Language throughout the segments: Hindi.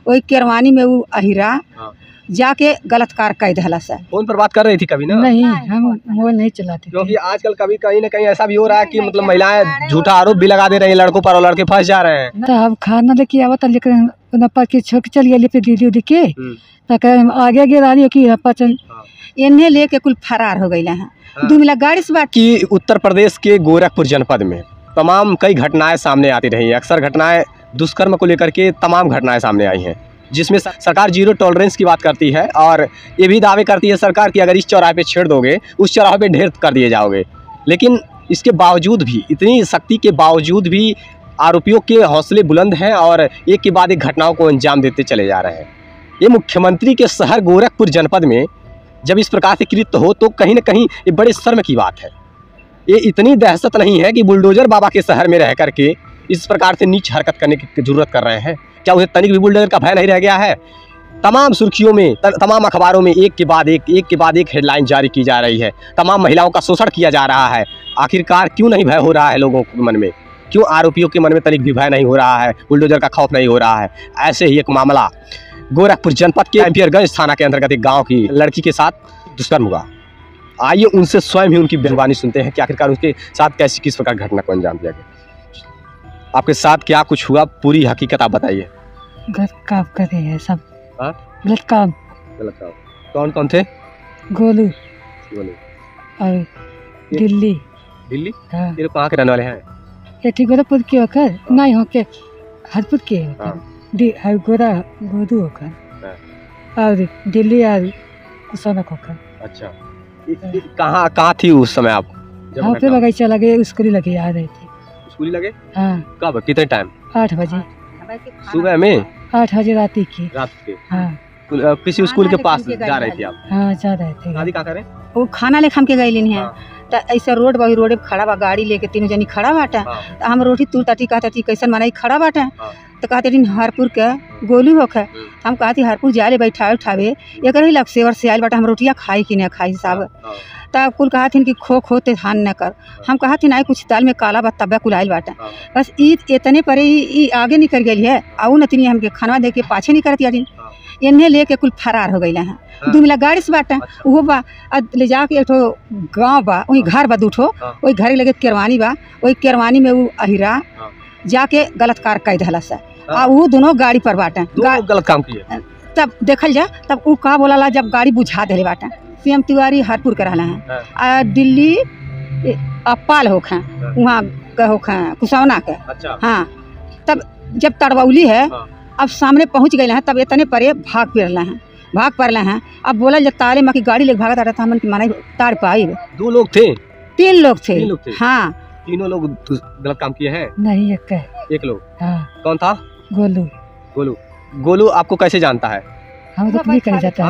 वही केरवानी में वो अहिरा जाके गलत कार कह दहला सा। फोन पर बात कर रही थी कभी ना? नहीं, हम मोबाइल नहीं चलाते। क्योंकि आजकल कभी कहीं ना कहीं ऐसा भी हो रहा है कि मतलब महिलाएं झूठा आरोप भी लगा दे रही हैं लड़कों पर और लड़के फंस जा रहे हैं। तो अब खाना लेके आवा था, लेकिन नप्पा के छोड़ के चल गया पे दीदी उदी के तो आगे गिरा रही कि नप्पा चल इन्हें लेके कुल फरार हो गई है। 2 मिला गाड़ी से बात कि उत्तर प्रदेश के गोरखपुर जनपद में तमाम कई घटनाएं सामने आती रही हैं। अक्सर घटनाएं दुष्कर्म को लेकर के तमाम घटनाएं सामने आई हैं, जिसमें सरकार 0 टॉलरेंस की बात करती है और ये भी दावे करती है सरकार कि अगर इस चौराहे पे छेड़ दोगे उस चौराहे पे ढेर कर दिए जाओगे। लेकिन इसके बावजूद भी, इतनी सख्ती के बावजूद भी आरोपियों के हौसले बुलंद हैं और एक के बाद एक घटनाओं को अंजाम देते चले जा रहे हैं। ये मुख्यमंत्री के शहर गोरखपुर जनपद में जब इस प्रकार से कृत्य हो तो कहीं ना कहीं ये बड़े शर्म की बात है। ये इतनी दहशत नहीं है कि बुलडोजर बाबा के शहर में रह करके इस प्रकार से नीच हरकत करने की जरूरत कर रहे हैं। क्या उन्हें तनिक भी बुलडोजर का भय नहीं रह गया है? तमाम सुर्खियों में, तमाम अखबारों में एक के बाद एक हेडलाइन जारी की जा रही है। तमाम महिलाओं का शोषण किया जा रहा है। आखिरकार क्यों नहीं भय हो रहा है लोगों के मन में? क्यों आरोपियों के मन में तनिक भी भय नहीं हो रहा है? बुलडोजर का खौफ नहीं हो रहा है? ऐसे ही एक मामला गोरखपुर जनपद के एम्पियरगंज थाना के अंतर्गत एक गाँव की लड़की के साथ दुष्कर्म हुआ। आइए उनसे स्वयं ही उनकी जुबानी सुनते हैं कि आखिरकार उसके साथ किस प्रकार घटना को अंजाम दिया गया। आपके साथ क्या कुछ हुआ, पूरी हकीकत आप बताइए। गलत काम करे हैं सब। गलत काम। कौन कौन थे? गोलू और दिल्ली। हाँ। ये कहाँ के रहने वाले हैं? ये ठीक गोरखपुर के होकर नहीं होके हरपुर के होकर गोदू होकर और दिल्ली और सोनक होकर। अच्छा, कहाँ थी उस समय आप? हाँ, पे बगीचा लगे, स्कूली लगे आ रहे थे। स्कूली लगे? हाँ। कब, कितने टाइम? 8 बजे। सुबह में? 8 बजे रात की। रात के? हाँ। किसी स्कूल के पास जा रही थी आप? हाँ, जा रहे थे। शादी कहाँ करें? वो खाना ले खम के गई है तो ऐसे रोड पे खड़ा बा, गाड़ी लेके 3 जनी खड़ा बाटे। तो हम रोटी तू ताटी कहती कैसन मनाई खड़ा बाटे। तो कहते हरपुर के गोलू होके हम कहती हरपुर जाए बैठा उठावे एक ही लग सेवर से आयल बाटे, हम रोटियाँ खाई कि नहीं खाई साहब। तब कुल कहथिन कि खो ते धान न कर। हम कहथिन आई कुछ दाल में काला बा तब कुल आयल बाटे। बस इतने पर ही आगे निकल गई है आऊ न तीन हमके खाना दे के पाछे नहीं करती यारिन। इन्हें लेके कुल फरार हो गई हैं। 2 मिला गाड़ी से बाटे वो बा ले जाके एक गाँव बा, वही घर बा 2 ठो, वही घर लगे केरवानी बा, वही केरवानी में वो अहिरा जाके गलत कार कह दहला सा। वो दोनों गाड़ी पर बाटे गलत काम किए। तब देखल जा तब वो का बोला जब गाड़ी बुझा दे बाटे। CM तिवारी हरपुर के रहला हैं, दिल्ली अप्पाल होखें वहाँ के होखें कुसौना के। हाँ, तब जब तड़वौली है अब सामने पहुँच गए हैं तब इतने परे भाग पड़े हैं। अब बोला जब तारे माँ की गाड़ी लेके भागा था हमन की माना तार पाई। 2 लोग थे? 3 लोग थे। हाँ, तीनों लोग गलत काम किए हैं? नहीं, एक लोग। हाँ। कौन था? गोलू आपको कैसे जानता है? हम रोपनी करने जाता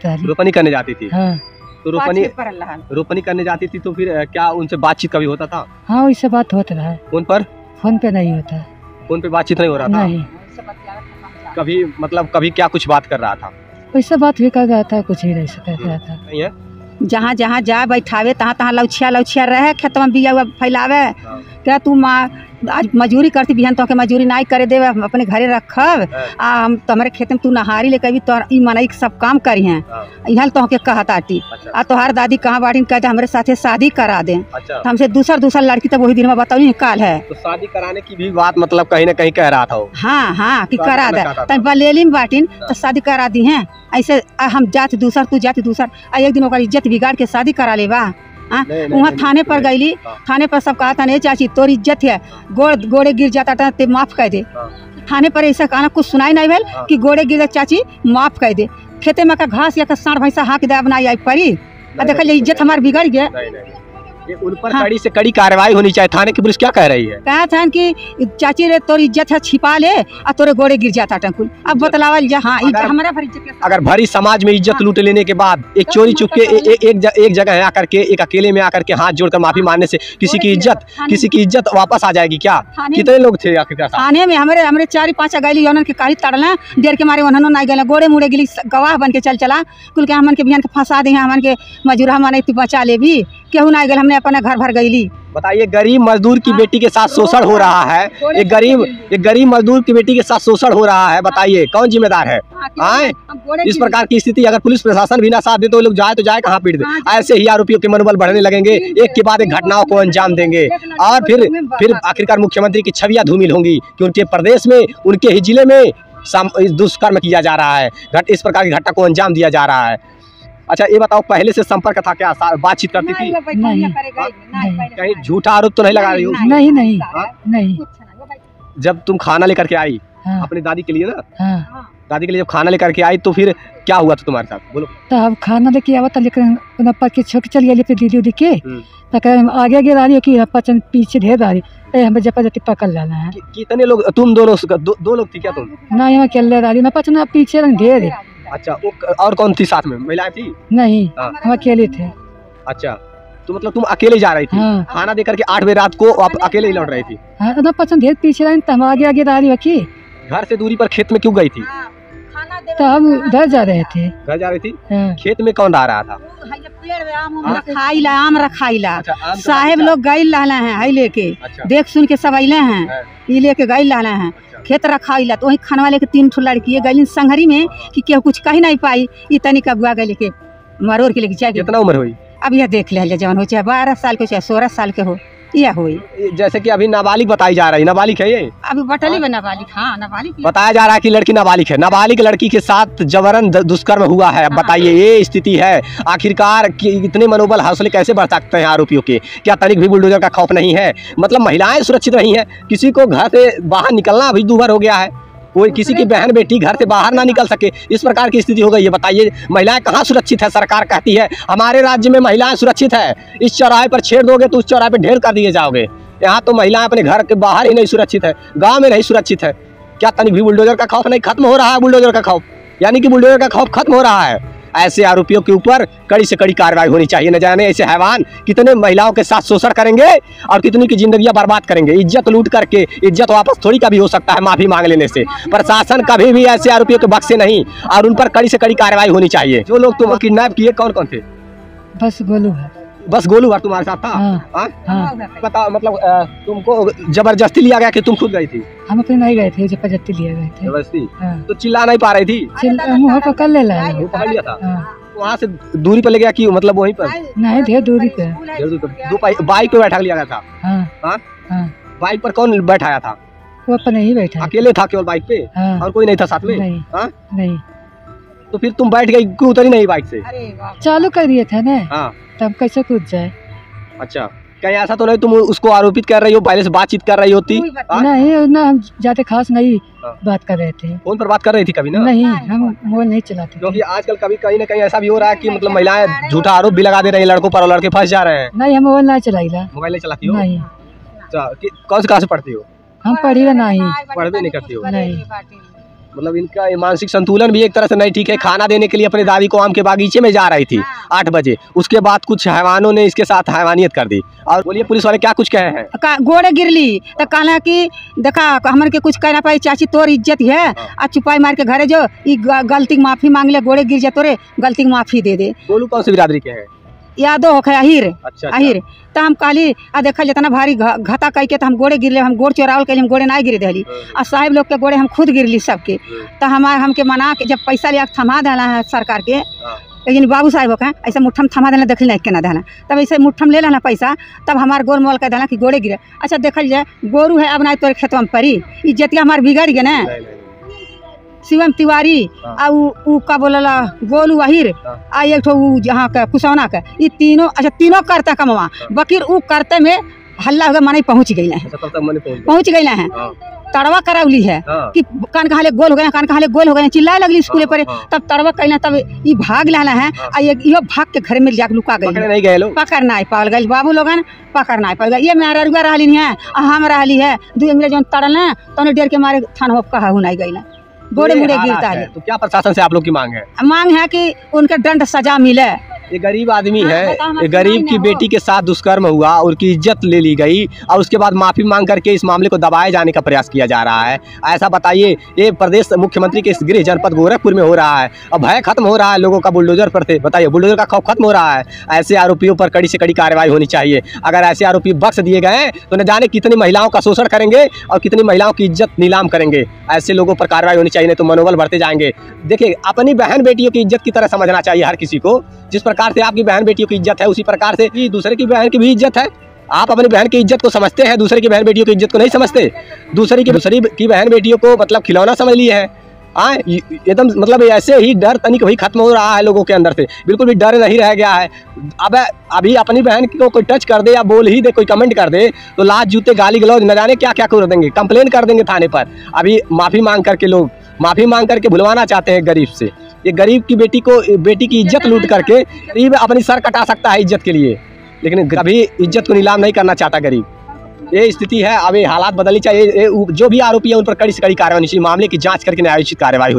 है। रोपनी करने जाती थी? हाँ। तो रोपनी करने जाती थी तो फिर क्या उनसे बातचीत कभी होता था? हाँ, उससे बात होता रहा। फोन पर? फोन पे नहीं होता। फोन पे बातचीत नहीं हो रहा था? नहीं। कभी क्या कुछ बात कर रहा था? वैसे बात भी कर रहा था, कुछ ही नहीं कर रहा था। नहीं है? जहाँ जहाँ जा बैठावे तहाँ लौछिया रहे खेत में बिया फैलावे। क्या तू आज मजूरी करती बिहान तो मजूरी नहीं करे देवे, अपने घरे रखब हम तुम्हारे खेत में तू नहारी लेकर भी तो मनाई सब काम करी हैं यहाँ तो कहताटी। आ तोहार दादी कहाँ बाटी कहते हमारे साथे शादी करा दे। तो हमसे दूसर लड़की तब वही दिन में बताओ काल है तो शादी कराने की भी बात मतलब कहीं ना कहीं कह रहा था। हाँ कि करा दे तब बलेली में बाटिन तो शादी करा दी हैं। ऐसे हम जाति दूसर तू जाति दूसर एक दिन इज्जत बिगाड़ के शादी करा ले बा। वहाँ थाने पर गईली, थाने पर सब कहा था नहीं चाची तोर इज्जत है, गोड़े गिर जाता था ते माफ कर दे। थाने पर ऐसा कहना कुछ सुनाई नहीं भेल कि गोड़े गिर चाची माफ कर दे। खेते में का घास या सांड भैंसा हाँक दे बनाई आई पड़ी देख इज्जत हमारी बिगड़ गया। उन पर कड़ी से कड़ी कार्रवाई होनी चाहिए। थाने की पुलिस क्या कह रही है? कहा था कि चाची रे तोर इज्जत है छिपा ले और तोरे गोड़े गिर जाता टंकुल। अब बतलावल जा। हाँ, हमारा भरी इज्जत अगर भरी समाज में इज्जत लूट लेने के बाद एक चोरी चुप के एक जगह है आकर के एक अकेले में आकर के हाथ जोड़कर माफी मांगने से किसी की इज्जत वापस आ जाएगी क्या? कितने लोग थे आखिरकार थाने में? हमारे 4-5 गैली उन्होंने के कारी तड़ना देर के मारे उन्होंने नहीं गए गोड़े मुड़े गिली गवाह बन के चला कुल के हमन के बिहान के फंसा दी हमन के मजूरा माने तू बचा ले भी केहू नहीं गए। हमने अपने घर भर गईली। बताइए, गरीब मजदूर की बेटी के साथ शोषण हो रहा है, एक गरीब मजदूर की बेटी के साथ शोषण हो रहा है। बताइए कौन जिम्मेदार है? आए इस प्रकार की स्थिति अगर पुलिस प्रशासन भी ना साथ दे तो लोग जाए तो जाए कहाँ पीट दे। ऐसे ही आरोपियों के मनोबल बढ़ने लगेंगे, एक के बाद एक घटनाओं को अंजाम देंगे और फिर आखिरकार मुख्यमंत्री की छवियां धूमिल होंगी कि उनके प्रदेश में, उनके ही जिले में दुष्कर्म किया जा रहा है, इस प्रकार की घटना को अंजाम दिया जा रहा है। अच्छा ये बताओ, पहले से संपर्क था क्या, बातचीत करती थी? नहीं, कहीं झूठा आरोप तो नहीं लगा रही हो? नहीं नहीं नहीं। जब तुम खाना लेकर के आई हाँ। अपनी दादी के लिए ना, हाँ। दादी के लिए जब खाना लेकर के आई तो फिर क्या हुआ था तुम्हारे साथ, बोलो? तो अब खाना लेके आवा था, लेकिन के छोड़ के चली गई दीदी उदी के, तो आगे आगे आ रही हो कि पचन पीछे ढेर आ रही, हमें जबरदस्ती पकड़ लाना है। कितने लोग तुम दोनों? दो लोग थी क्या तुम? ना हम अकेले आ रही, ना पचना पीछे ढेर है। अच्छा, और कौन थी साथ में, महिलाएं थी? नहीं, हाँ। हम अकेले थे। अच्छा, तो मतलब तुम अकेले जा रही थी? हाँ। खाना देकर के 8 बजे रात को आप अकेले ही लौट रही थी? हाँ, ना पचन ढेर पीछे रही, तो हम आगे आगे आ रही हो कि। घर से दूरी पर खेत में क्यों गई थी? तो हम उधर जा रहे थे। घर जा रही थी? हाँ। खेत में कौन रहा था? आम रखाइला अच्छा, आम का साहेब लोग गई लाना है, हई लेके अच्छा। देख सुन के सब अइले हैं, ई लेके गई लाना है। अच्छा। खेत रखाइला तो वही खनवा लेके 3 ठो लड़की गई संघरी में कि केहू कुछ कही नहीं पाई। ई तनी कबुआ गई लेके मरोड़ के लेके जाए। कितना उम्र हुई? अब यह देख ले जवान हो, चाहे 12 साल के चाहे 16 साल के हो, यह हुई। जैसे कि अभी नाबालिग बताई जा रही, नाबालिग है ये? अभी बटली में नाबालिग, हाँ नाबालिग बताया जा रहा है कि लड़की नाबालिग है, नाबालिग लड़की के साथ जबरन दुष्कर्म हुआ है। बताइए ये स्थिति है, आखिरकार इतने मनोबल हौसले कैसे बढ़ सकते हैं आरोपियों के? क्या तनिक भी बुलडोजर का खौफ नहीं है? मतलब महिलाएं सुरक्षित नहीं है, किसी को घर से बाहर निकलना अभी दूभर हो गया है, कोई किसी की बहन बेटी घर से बाहर ना निकल सके, इस प्रकार की स्थिति हो गई है। बताइए महिलाएं कहाँ सुरक्षित है? सरकार कहती है हमारे राज्य में महिलाएं सुरक्षित है, इस चौराहे पर छेड़ दोगे तो उस चौराहे पर ढेर कर दिए जाओगे। यहाँ तो महिलाएं अपने घर के बाहर ही नहीं सुरक्षित है, गांव में नहीं सुरक्षित है। क्या तनिक भी बुलडोजर का खौफ नहीं? खत्म हो रहा है बुलडोजर का खौफ, यानी कि बुलडोजर का खौफ खत्म हो रहा है। ऐसे आरोपियों के ऊपर कड़ी से कड़ी कार्रवाई होनी चाहिए। न जाने ऐसे हैवान कितने महिलाओं के साथ शोषण करेंगे और कितनी की जिंदगियां बर्बाद करेंगे। इज्जत लूट करके इज्जत वापस थोड़ी कभी हो सकता है माफी मांग लेने से। प्रशासन कभी भी ऐसे आरोपियों को बख्शे नहीं और उन पर कड़ी से कड़ी कार्रवाई होनी चाहिए। जो लोग तुम किडनैप किए कौन कौन थे? बस गोलू है। बस गोलू और तुम्हारे साथ था? हाँ। बताओ, मतलब तुमको जबरदस्ती लिया गया कि तुम खुद गई थी? हम अपने नहीं गए थे, जबरदस्ती लिए गए थे। जबरदस्ती? हाँ। तो चिल्ला नहीं पा रही थी? मुँह पकड़ ले लाए। वो पकड़ लिया था? हाँ। वहाँ से दूरी पर ले गया कि मतलब वहीं पर? नहीं, ढेर दूरी पे। बाइक पे बैठा लिया गया था? हाँ। बाइक पर कौन बैठाया था? वो अपने ही बैठा। अकेले था केवल बाइक पे? हाँ। और कोई नहीं था साथ में? नहीं। तो फिर तुम बैठ गई, क्यों उतरी नहीं बाइक से? चालू कर दिए थे ना। हाँ। तब कैसे कूद जाए? अच्छा, कहीं ऐसा तो नहीं तुम उसको आरोपित कर रही हो, पहले से बातचीत कर रही होती? नहीं, ना हम ज्यादा खास नहीं बात कर रहे थे। फोन पर बात कर रही थी कभी ना? नहीं, हम मोबाइल नहीं चलाते। क्योंकि आजकल कभी कहीं ना कहीं ऐसा भी हो रहा है कि मतलब महिलाएं झूठा आरोप भी लगा दे रही हैं लड़कों पर और लड़के फंस जा रहे हैं। नहीं, हम मोबाइल नहीं चलाइला। मोबाइल नहीं चलाती हो? नहीं। अच्छा, कौन सी क्लास में पढ़ती हो? हम पढ़ी नहीं। पढ़ भी नहीं करती हो? नहीं। मतलब इनका मानसिक संतुलन भी एक तरह से नहीं ठीक है। खाना देने के लिए अपने दादी को आम के बागीचे में जा रही थी 8 बजे, उसके बाद कुछ हैवानों ने इसके साथ हैवानियत कर दी। और बोलिए पुलिस वाले क्या कुछ कहे हैं? गोड़े गिरली तो कहना कि देखा हमन के कुछ कहना पाई, चाची तोर इज्जत है आ चुपाई मार के घरे जो गलती की माफी मांग ले, गोड़े गिर जा तोरे गलती की माफी दे दे। गोलू कौन सी बिरादरी के हैं? यादो होखे अहिर। अच्छा। अहिर तो हम कहली आ देखल जितना भारी घाता कह के तो हम गोड़े गिरले, हम गोड़ चोरावल कैली, हम गोड़े नहीं गिर दिली और साहेब लोग के गोड़े हम खुद गिरली सबके। तो हमके मना के जब पैसा लिया थमा देना है सरकार के, लेकिन बाबू साहब का ऐसा मुठ्ठम थमा देना, देख नहीं केना देना, तब ऐसे मुठ्ठम ले लेना पैसा, तब हमारे गोर मोल कह देना कि गोड़े गिरे। अच्छा देखल जाए गोरू है अब नहीं तोरे खेतवा में पड़ी, इज्जतिया हमारे बिगड़ गए ना। शिवम तिवारी आ उ का बोलला गोलू अहिर आ एक ठो जहाँ का कुसौना का, ये तीनों अच्छा तीनों करते कमवा, बकीर उ करते में हल्ला हो गया, माने पहुँच गई है, पहुँच गई है। तड़वा करावली है कि कान कहाले गोल हो गए, कान कहाले गोल हो गए, चिल्लाए लगली स्कूले पर। तब तड़वा कहना, तब ये भाग लाना है आ यो भाग के घर में जाके लुका गई। पकड़ नहीं पाल गई, बाबू लोग पकड़ नहीं पाल गई। ये मेरा रुआ रही है, हम रही है, 2 अंग्रेज जो तड़ल है तो डेर के मारे थाना कहा नहीं गई, गोड़े मुड़े गिरता है। तो क्या प्रशासन से आप लोग की मांग है? मांग है कि उनके दंड सजा मिले, ये गरीब आदमी हाँ, है, बता, हम ये गरीब सुनाई की ना बेटी के साथ दुष्कर्म हुआ, उनकी इज्जत ले ली गई और उसके बाद माफ़ी मांग करके इस मामले को दबाए जाने का प्रयास किया जा रहा है। ऐसा बताइए, ये प्रदेश मुख्यमंत्री के इस गृह जनपद गोरखपुर में हो रहा है और भय खत्म हो रहा है लोगों का बुलडोजर पर से। बताइए, बुलडोजर का खौफ खत्म हो रहा है। ऐसे आरोपियों पर कड़ी से कड़ी कार्रवाई होनी चाहिए। अगर ऐसे आरोपी बख्श दिए गए तो न जाने कितनी महिलाओं का शोषण करेंगे और कितनी महिलाओं की इज्जत नीलाम करेंगे। ऐसे लोगों पर कार्रवाई होनी चाहिए, नहीं तो मनोबल बढ़ते जाएंगे। देखिए, अपनी बहन बेटियों की इज्जत की तरह समझना चाहिए हर किसी को। जिस प्रकार से आपकी बहन बेटियों की इज्जत है, उसी प्रकार से ही दूसरे की बहन की भी इज्जत है। आप अपनी बहन की इज्जत को समझते हैं, दूसरे की बहन बेटियों की इज्जत को नहीं समझते। दूसरी की बहन बेटियों को मतलब खिलौना समझ लिए हैं। हाँ, एकदम मतलब ऐसे ही डर तनिक वही खत्म हो रहा है लोगों के अंदर से, बिल्कुल भी डर नहीं रह गया है। अब अभी अपनी बहन को कोई टच कर दे या बोल ही दे, कोई कमेंट कर दे तो लात जूते गाली गलौज न जाने क्या क्या कर देंगे, कंप्लेन कर देंगे थाने पर। अभी माफ़ी मांग करके लोग माफ़ी मांग करके भुलवाना चाहते हैं गरीब से। ये गरीब की बेटी की इज्जत लूट करके गरीब अपनी सर कटा सकता है इज्जत के लिए, लेकिन कभी इज्जत को नीलाम नहीं करना चाहता गरीब। ये स्थिति है। अब ये हालात बदलनी चाहिए। जो भी आरोपी है उन पर कड़ी से कड़ी कार्रवाई होनी चाहिए। मामले की जांच करके न्यायोचित कार्रवाई